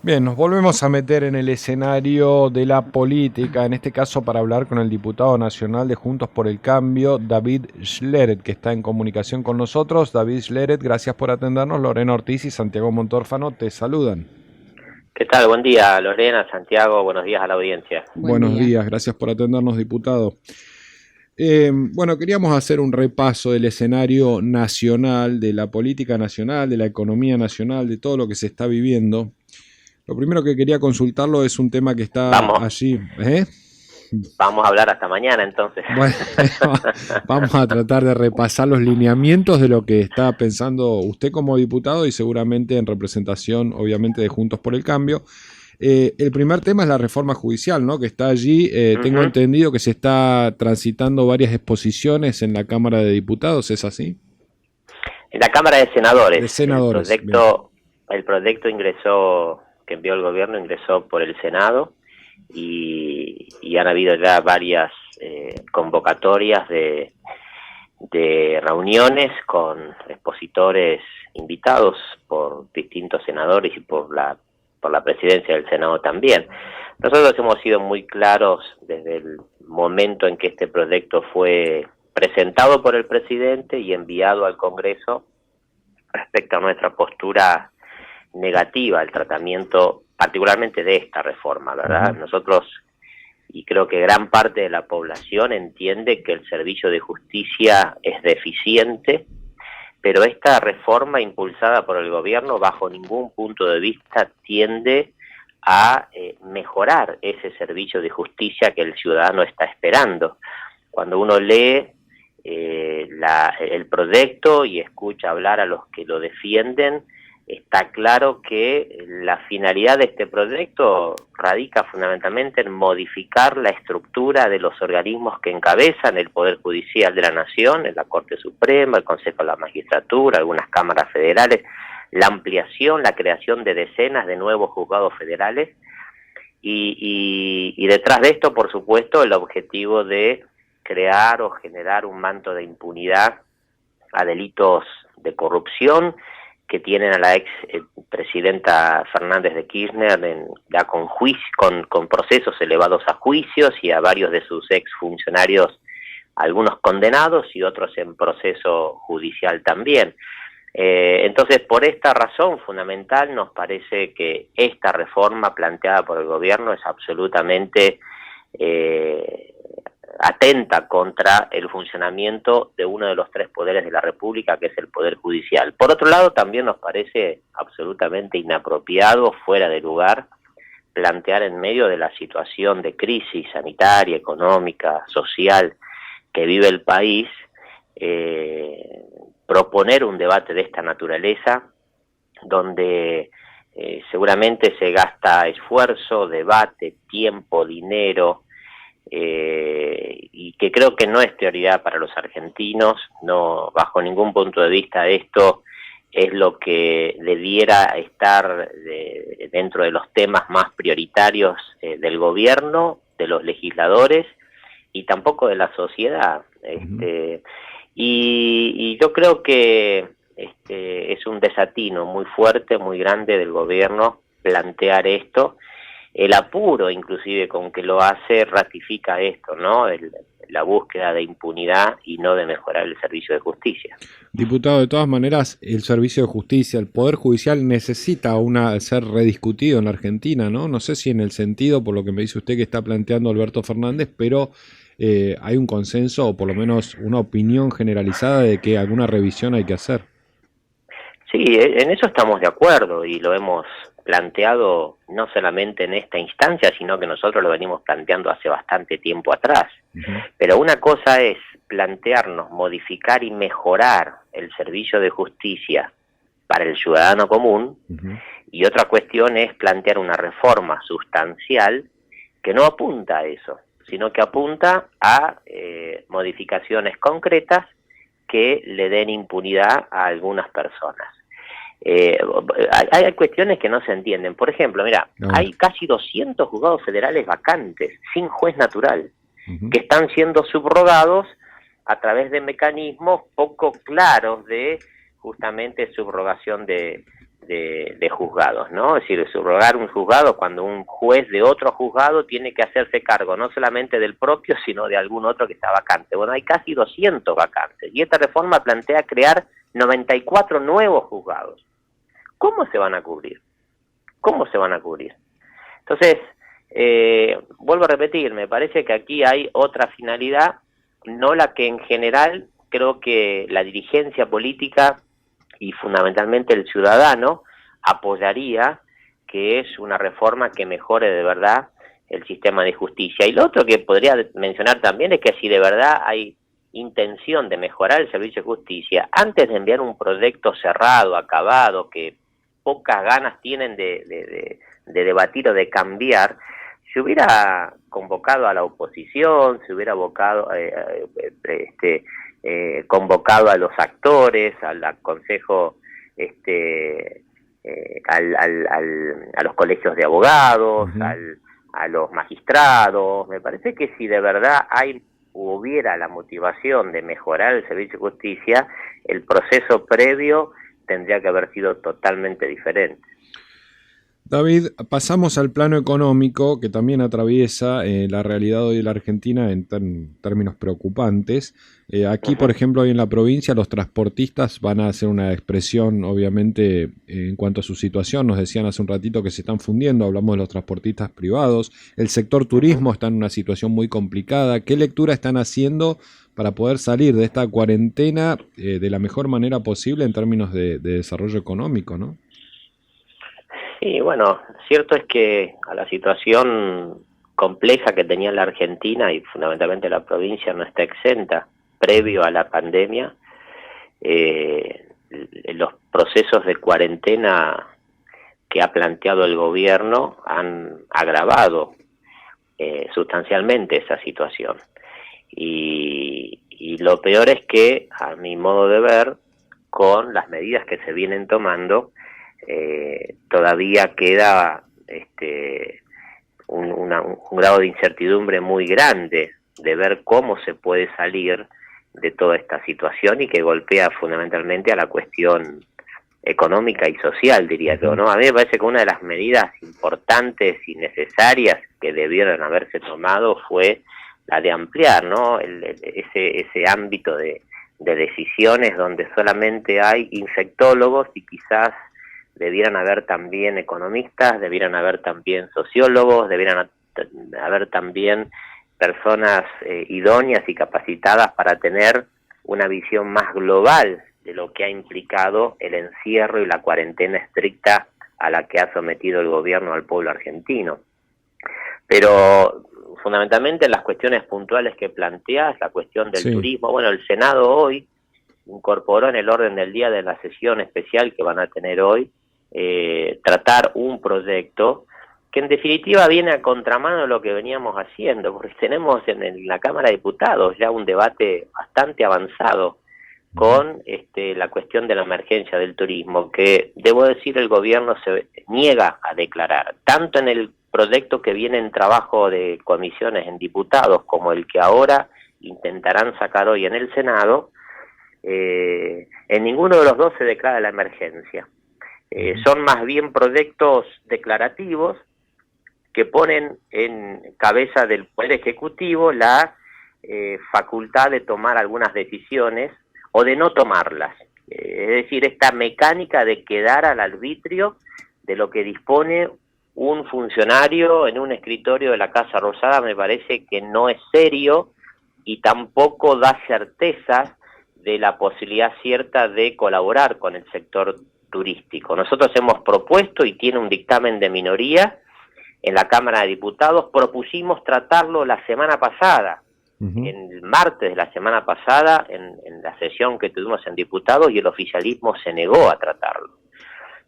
Bien, nos volvemos a meter en el escenario de la política, en este caso para hablar con el diputado nacional de Juntos por el Cambio, David Schleret, que está en comunicación con nosotros. David Schleret, gracias por atendernos. Lorena Ortiz y Santiago Montórfano te saludan. ¿Qué tal? Buen día, Lorena, Santiago, buenos días a la audiencia. Buenos días, gracias por atendernos, diputado. Bueno, queríamos hacer un repaso del escenario nacional, de la política nacional, de la economía nacional, de todo lo que se está viviendo. Lo primero que quería consultarlo es un tema que está allí. Vamos a hablar hasta mañana entonces. Bueno, vamos a tratar de repasar los lineamientos de lo que está pensando usted como diputado y seguramente en representación, obviamente, de Juntos por el Cambio. El primer tema es la reforma judicial, ¿no? Que está allí. Tengo entendido que se está transitando varias exposiciones en la Cámara de Diputados, ¿es así? En la Cámara de Senadores. De senadores. El proyecto ingresó, que envió el gobierno, ingresó por el Senado y han habido ya varias convocatorias de reuniones con expositores invitados por distintos senadores y por la presidencia del Senado también. Nosotros hemos sido muy claros desde el momento en que este proyecto fue presentado por el presidente y enviado al Congreso respecto a nuestra postura negativa al tratamiento, particularmente de esta reforma, ¿verdad? Nosotros, y creo que gran parte de la población entiende que el servicio de justicia es deficiente, pero esta reforma impulsada por el gobierno bajo ningún punto de vista tiende a mejorar ese servicio de justicia que el ciudadano está esperando. Cuando uno lee el proyecto y escucha hablar a los que lo defienden, está claro que la finalidad de este proyecto radica fundamentalmente en modificar la estructura de los organismos que encabezan el Poder Judicial de la Nación, en la Corte Suprema, el Consejo de la Magistratura, algunas cámaras federales, la ampliación, la creación de decenas de nuevos juzgados federales y detrás de esto, por supuesto, el objetivo de crear o generar un manto de impunidad a delitos de corrupción que tienen a la ex presidenta Fernández de Kirchner ya con procesos elevados a juicios y a varios de sus ex funcionarios, algunos condenados y otros en proceso judicial también. Entonces, por esta razón fundamental, nos parece que esta reforma planteada por el gobierno es absolutamente atenta contra el funcionamiento de uno de los tres poderes de la República, que es el Poder Judicial. Por otro lado, también nos parece absolutamente inapropiado, fuera de lugar, plantear en medio de la situación de crisis sanitaria, económica, social que vive el país, proponer un debate de esta naturaleza, donde seguramente se gasta esfuerzo, debate, tiempo, dinero, y que creo que no es prioridad para los argentinos. No, bajo ningún punto de vista esto es lo que debiera estar dentro de los temas más prioritarios del gobierno, de los legisladores y tampoco de la sociedad. Y yo creo que es un desatino muy fuerte, muy grande del gobierno plantear esto. El apuro, inclusive, con que lo hace, ratifica esto, ¿no? La búsqueda de impunidad y no de mejorar el servicio de justicia. Diputado, de todas maneras, el servicio de justicia, el Poder Judicial necesita ser rediscutido en la Argentina, ¿no? No sé si en el sentido, por lo que me dice usted, que está planteando Alberto Fernández, pero hay un consenso, o por lo menos una opinión generalizada de que alguna revisión hay que hacer. Sí, en eso estamos de acuerdo y lo hemos planteado no solamente en esta instancia, sino que nosotros lo venimos planteando hace bastante tiempo atrás. Pero una cosa es plantearnos modificar y mejorar el servicio de justicia para el ciudadano común, y otra cuestión es plantear una reforma sustancial que no apunta a eso, sino que apunta a modificaciones concretas que le den impunidad a algunas personas. Hay cuestiones que no se entienden. Por ejemplo, mira, hay casi 200 juzgados federales vacantes, sin juez natural, que están siendo subrogados a través de mecanismos poco claros de justamente subrogación de de juzgados, ¿no? Es decir, subrogar un juzgado cuando un juez de otro juzgado tiene que hacerse cargo no solamente del propio, sino de algún otro que está vacante. Bueno, hay casi 200 vacantes, y esta reforma plantea crear 94 nuevos juzgados. ¿Cómo se van a cubrir? ¿Cómo se van a cubrir? Entonces, vuelvo a repetir, me parece que aquí hay otra finalidad, no la que en general creo que la dirigencia política y fundamentalmente el ciudadano apoyaría, que es una reforma que mejore de verdad el sistema de justicia. Y lo otro que podría mencionar también es que si de verdad hay intención de mejorar el servicio de justicia, antes de enviar un proyecto cerrado, acabado, que pocas ganas tienen de debatir o de cambiar, se hubiera convocado a la oposición, se hubiera convocado a los actores, al consejo, a los colegios de abogados, a los magistrados. Me parece que si de verdad hubiera la motivación de mejorar el servicio de justicia, el proceso previo tendría que haber sido totalmente diferente. David, pasamos al plano económico, que también atraviesa la realidad hoy de la Argentina en términos preocupantes. Aquí, por ejemplo, hoy en la provincia, los transportistas van a hacer una expresión, obviamente, en cuanto a su situación. Nos decían hace un ratito que se están fundiendo, hablamos de los transportistas privados. El sector turismo está en una situación muy complicada. ¿Qué lectura están haciendo para poder salir de esta cuarentena de la mejor manera posible en términos de desarrollo económico, ¿no? Sí, bueno, cierto es que a la situación compleja que tenía la Argentina y fundamentalmente la provincia no está exenta. Previo a la pandemia, los procesos de cuarentena que ha planteado el gobierno han agravado sustancialmente esa situación. Y lo peor es que, a mi modo de ver, con las medidas que se vienen tomando, todavía queda un grado de incertidumbre muy grande de ver cómo se puede salir de toda esta situación y que golpea fundamentalmente a la cuestión económica y social, diría yo, ¿no? A mí me parece que una de las medidas importantes y necesarias que debieron haberse tomado fue la de ampliar, ¿no? Ese ámbito de decisiones donde solamente hay infectólogos y quizás debieran haber también economistas, debieran haber también sociólogos, debieran haber también personas idóneas y capacitadas para tener una visión más global de lo que ha implicado el encierro y la cuarentena estricta a la que ha sometido el gobierno al pueblo argentino. Pero fundamentalmente las cuestiones puntuales que planteas, la cuestión del turismo, bueno, el Senado hoy incorporó en el orden del día de la sesión especial que van a tener hoy, tratar un proyecto que en definitiva viene a contramano de lo que veníamos haciendo, porque tenemos en la Cámara de Diputados ya un debate bastante avanzado con la cuestión de la emergencia del turismo, que debo decir el gobierno se niega a declarar, tanto en el proyecto que viene en trabajo de comisiones en diputados como el que ahora intentarán sacar hoy en el Senado. En ninguno de los dos se declara la emergencia. Son más bien proyectos declarativos que ponen en cabeza del Poder Ejecutivo la facultad de tomar algunas decisiones o de no tomarlas. Es decir, esta mecánica de quedar al arbitrio de lo que dispone un funcionario en un escritorio de la Casa Rosada me parece que no es serio y tampoco da certezas de la posibilidad cierta de colaborar con el sector turístico. Nosotros hemos propuesto, y tiene un dictamen de minoría en la Cámara de Diputados, propusimos tratarlo la semana pasada, en el martes de la semana pasada, en la sesión que tuvimos en diputados, y el oficialismo se negó a tratarlo.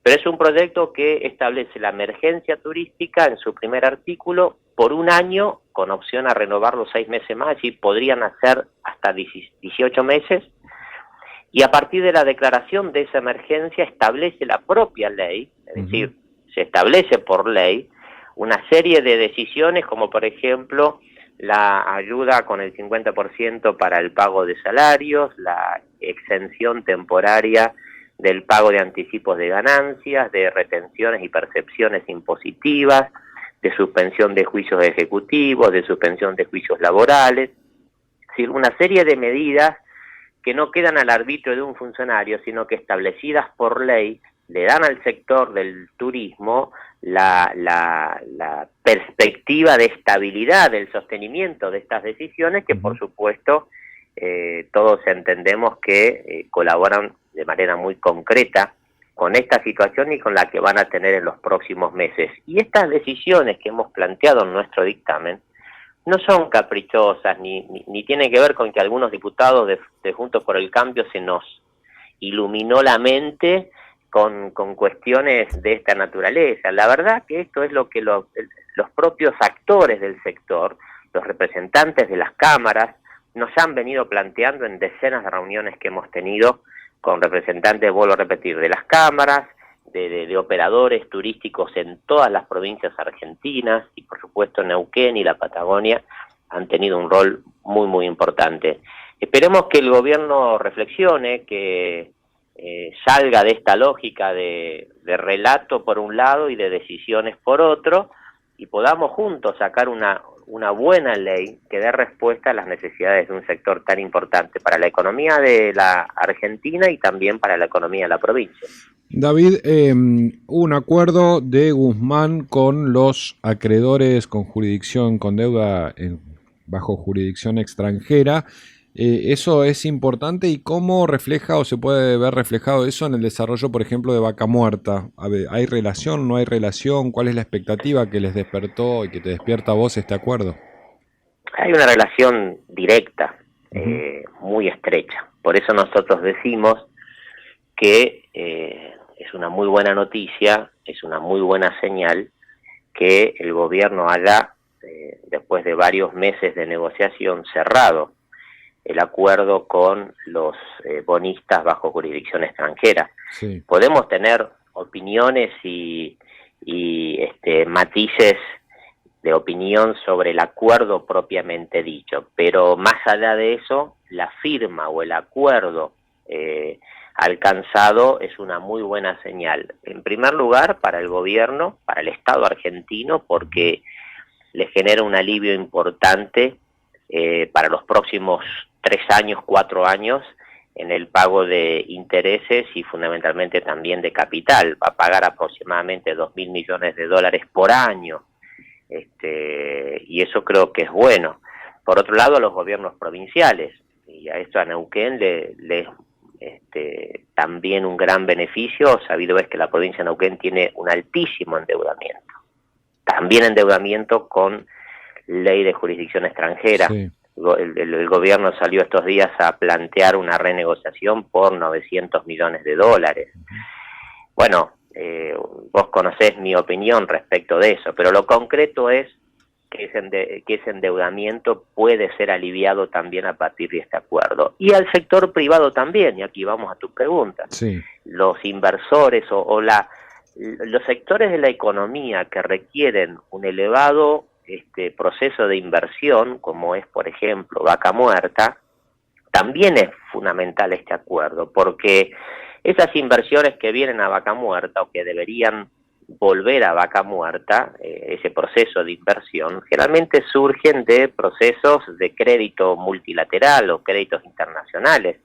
Pero es un proyecto que establece la emergencia turística en su primer artículo por un año, con opción a renovarlo 6 meses más, es decir, podrían hacer hasta 18 meses, y a partir de la declaración de esa emergencia establece la propia ley, es decir, se establece por ley una serie de decisiones, como por ejemplo la ayuda con el 50% para el pago de salarios, la exención temporaria del pago de anticipos de ganancias, de retenciones y percepciones impositivas, de suspensión de juicios ejecutivos, de suspensión de juicios laborales, es decir, una serie de medidas que no quedan al arbitrio de un funcionario, sino que establecidas por ley le dan al sector del turismo la perspectiva de estabilidad, del sostenimiento de estas decisiones que por supuesto todos entendemos que colaboran de manera muy concreta con esta situación y con la que van a tener en los próximos meses. Y estas decisiones que hemos planteado en nuestro dictamen no son caprichosas, ni tienen que ver con que algunos diputados de Juntos por el Cambio se nos iluminó la mente con cuestiones de esta naturaleza. La verdad que esto es lo que los propios actores del sector, los representantes de las cámaras, nos han venido planteando en decenas de reuniones que hemos tenido con representantes, vuelvo a repetir, de las cámaras, de operadores turísticos en todas las provincias argentinas y por supuesto Neuquén y la Patagonia han tenido un rol muy muy importante. Esperemos que el gobierno reflexione, que salga de esta lógica de relato por un lado y de decisiones por otro y podamos juntos sacar una buena ley que dé respuesta a las necesidades de un sector tan importante para la economía de la Argentina y también para la economía de la provincia. David, un acuerdo de Guzmán con los acreedores con jurisdicción, con deuda bajo jurisdicción extranjera. ¿Eso es importante y cómo refleja o se puede ver reflejado eso en el desarrollo, por ejemplo, de Vaca Muerta? A ver, ¿hay relación, no hay relación? ¿Cuál es la expectativa que les despertó y que te despierta a vos este acuerdo? Hay una relación directa, muy estrecha. Por eso nosotros decimos que es una muy buena noticia, es una muy buena señal que el gobierno haya, después de varios meses de negociación, cerrado el acuerdo con los bonistas bajo jurisdicción extranjera. Sí. Podemos tener opiniones y matices de opinión sobre el acuerdo propiamente dicho, pero más allá de eso, la firma o el acuerdo alcanzado es una muy buena señal. En primer lugar, para el gobierno, para el Estado argentino, porque le genera un alivio importante para los próximos 3 años, 4 años, en el pago de intereses y fundamentalmente también de capital. Va a pagar aproximadamente $2.000 millones por año, y eso creo que es bueno. Por otro lado, a los gobiernos provinciales, y a esto a Neuquén le también un gran beneficio, sabido es que la provincia de Neuquén tiene un altísimo endeudamiento, también endeudamiento con ley de jurisdicción extranjera. Sí. El gobierno salió estos días a plantear una renegociación por $900 millones. Bueno, vos conocés mi opinión respecto de eso, pero lo concreto es que ese endeudamiento puede ser aliviado también a partir de este acuerdo. Y al sector privado también, y aquí vamos a tu pregunta. Sí. Los inversores los sectores de la economía que requieren un elevado proceso de inversión, como es por ejemplo Vaca Muerta, también es fundamental este acuerdo, porque esas inversiones que vienen a Vaca Muerta o que deberían volver a Vaca Muerta, ese proceso de inversión, generalmente surgen de procesos de crédito multilateral o créditos internacionales,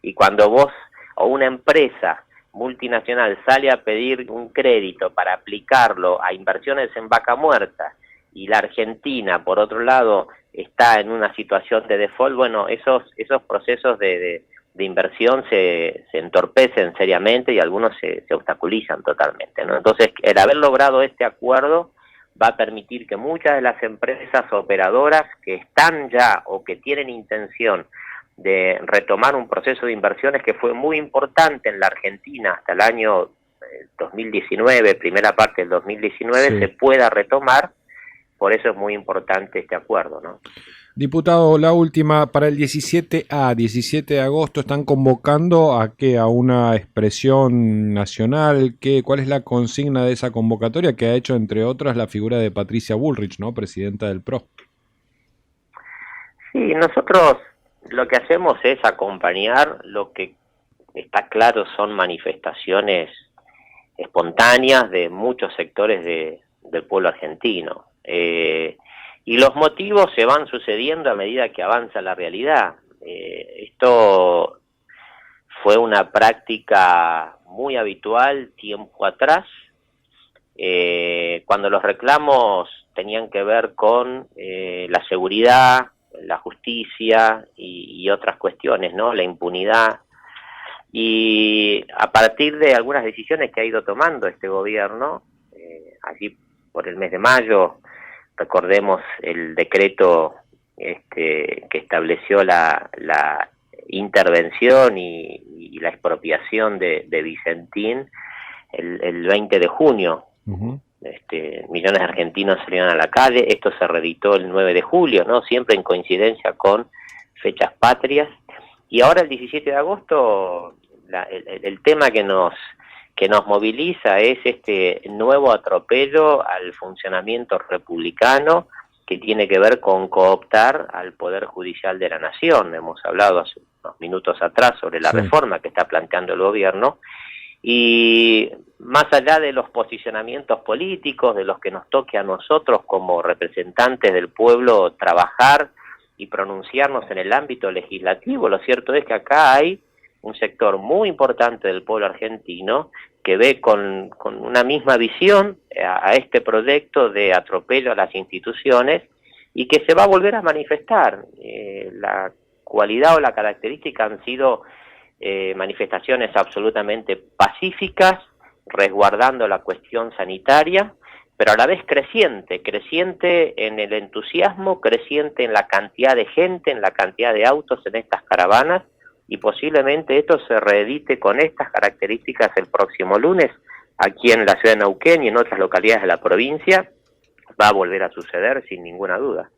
y cuando vos o una empresa multinacional sale a pedir un crédito para aplicarlo a inversiones en Vaca Muerta, y la Argentina, por otro lado, está en una situación de default, bueno, esos procesos de inversión se entorpecen seriamente y algunos se obstaculizan totalmente, ¿no? Entonces, el haber logrado este acuerdo va a permitir que muchas de las empresas operadoras que están ya o que tienen intención de retomar un proceso de inversiones que fue muy importante en la Argentina hasta el año 2019, primera parte del 2019, sí, se pueda retomar. Por eso es muy importante este acuerdo, ¿no? Diputado, la última, para el 17 de agosto, ¿están convocando a qué? ¿A una expresión nacional? ¿Cuál es la consigna de esa convocatoria que ha hecho, entre otras, la figura de Patricia Bullrich, ¿no? Presidenta del PRO? Sí, nosotros lo que hacemos es acompañar lo que está claro, son manifestaciones espontáneas de muchos sectores del pueblo argentino. Y los motivos se van sucediendo a medida que avanza la realidad. Esto fue una práctica muy habitual tiempo atrás, cuando los reclamos tenían que ver con la seguridad, la justicia y otras cuestiones, ¿no? La impunidad. Y a partir de algunas decisiones que ha ido tomando este gobierno, allí por el mes de mayo, recordemos el decreto que estableció la intervención y la expropiación de Vicentín el 20 de junio. Uh-huh. Millones de argentinos salieron a la calle, esto se reeditó el 9 de julio, ¿no? Siempre en coincidencia con fechas patrias. Y ahora el 17 de agosto, el tema que nos moviliza es este nuevo atropello al funcionamiento republicano que tiene que ver con cooptar al Poder Judicial de la Nación. Hemos hablado hace unos minutos atrás sobre la reforma que está planteando el gobierno, y más allá de los posicionamientos políticos, de los que nos toque a nosotros como representantes del pueblo trabajar y pronunciarnos en el ámbito legislativo, lo cierto es que acá hay un sector muy importante del pueblo argentino que ve con una misma visión a este proyecto de atropello a las instituciones y que se va a volver a manifestar. La cualidad o la característica han sido manifestaciones absolutamente pacíficas, resguardando la cuestión sanitaria, pero a la vez creciente en el entusiasmo, creciente en la cantidad de gente, en la cantidad de autos en estas caravanas, y posiblemente esto se reedite con estas características el próximo lunes, aquí en la ciudad de Neuquén y en otras localidades de la provincia. Va a volver a suceder sin ninguna duda.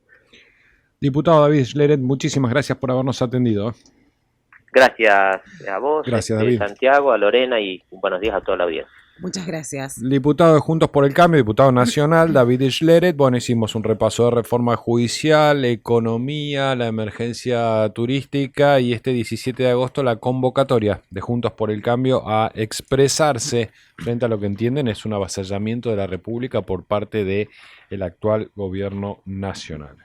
Diputado David Schlereth, muchísimas gracias por habernos atendido. Gracias a vos, gracias, David. Santiago, a Lorena, y buenos días a toda la audiencia. Muchas gracias. Diputado de Juntos por el Cambio, diputado nacional, David Schlereth. Bueno, hicimos un repaso de reforma judicial, economía, la emergencia turística y este 17 de agosto la convocatoria de Juntos por el Cambio a expresarse frente a lo que entienden es un avasallamiento de la República por parte del actual gobierno nacional.